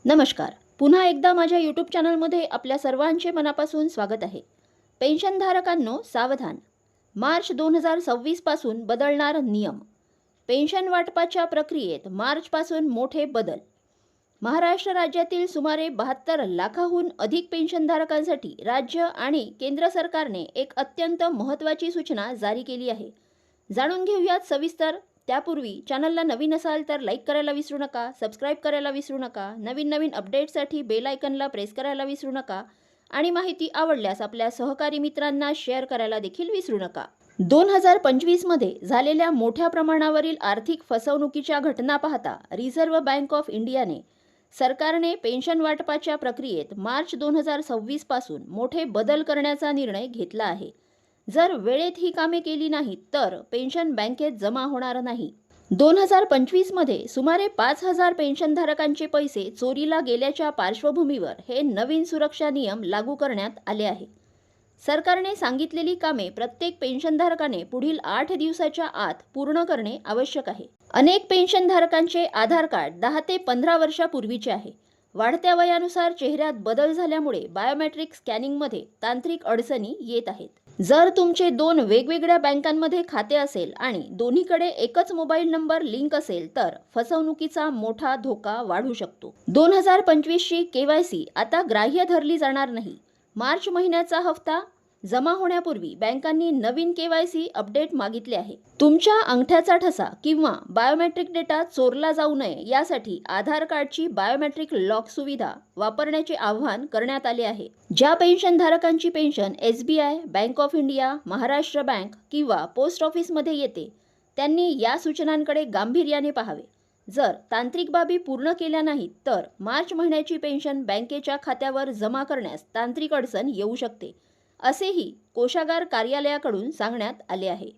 नमस्कार. पुन्हा एकदा माझ्या यूट्यूब चॅनलमध्ये आपल्या सर्वांचे मनापासून स्वागत आहे. पेन्शनधारकांनो सावधान. मार्च 2026 पासून बदलणार नियम. पेन्शन वाटपाच्या प्रक्रियेत मार्चपासून मोठे बदल. महाराष्ट्र राज्यातील सुमारे 72 लाखाहून अधिक पेन्शनधारकांसाठी राज्य आणि केंद्र सरकारने एक अत्यंत महत्त्वाची सूचना जारी केली आहे. जाणून घेऊयात सविस्तर. त्यापूर्वी चॅनलला नवीन असाल तर लाईक करायला विसरू नका, सबस्क्राईब करायला विसरू नका, नवीन अपडेट्ससाठी बेल आयकनला प्रेस करायला विसरू नका आणि माहिती आवडल्यास आपल्या सहकारी मित्रांना शेअर करायला देखील विसरू नका. 2025 मध्ये झालेल्या मोठ्या प्रमाणावरील आर्थिक फसवणुकीच्या घटना पाहता रिझर्व्ह बँक ऑफ इंडियाने सरकारने पेन्शन वाटपाच्या प्रक्रियेत मार्च 2026 पासून मोठे बदल करण्याचा निर्णय घेतला आहे. जर वेळेत ही कामे केली नाहीत तर पेन्शन बँकेत जमा होणार नाही. 2025 मध्ये सुमारे 5,000 पेन्शनधारकांचे पैसे चोरीला गेल्याच्या पार्श्वभूमीवर हे नवीन सुरक्षा नियम लागू करण्यात आले आहे. सरकारने सांगितलेली कामे प्रत्येक पेन्शनधारकाने पुढील 8 दिवसाच्या आत पूर्ण करणे आवश्यक आहे. अनेक पेन्शनधारकांचे आधार कार्ड 10 ते 15 वर्षापूर्वीचे आहे. वाढत्या वयानुसार चेहऱ्यात बदल झाल्यामुळे बायोमेट्रिक स्कॅनिंगमध्ये तांत्रिक अडचणी येत आहेत. जर तुमचे 2 वेगवेगळ्या बँकांमध्ये खाते असेल आणि दोन्हीकडे एकच मोबाईल नंबर लिंक असेल तर फसवणुकीचा मोठा धोका वाढू शकतो. 2025 ची केवायसी आता ग्राह्य धरली जाणार नाही. मार्च महिन्याचा हप्ता जमा होण्यापूर्वी बँकांनी नवीन केवायसी अपडेट मागितले आहे. तुमच्या अंगठ्याचा ठसा किंवा बायोमेट्रिक डेटा चोरला जाऊ नये यासाठी आधार कार्डची बायोमेट्रिक लॉक सुविधा वापरण्याचे आवाहन करण्यात आले आहे. ज्या पेन्शनधारकांची pension SBI, bank of India, Maharashtra bank किंवा पोस्ट ऑफिसमध्ये येते त्यांनी या सूचनांकडे गांभीर्याने पाहावे. जर तांत्रिक बाबी पूर्ण केल्या नाहीत तर मार्च महिन्याची पेन्शन बँकेच्या खात्यावर जमा करण्यास तांत्रिक अडचण येऊ शकते, असेही कोषागार कार्यालयाकडून सांगण्यात आले आहे.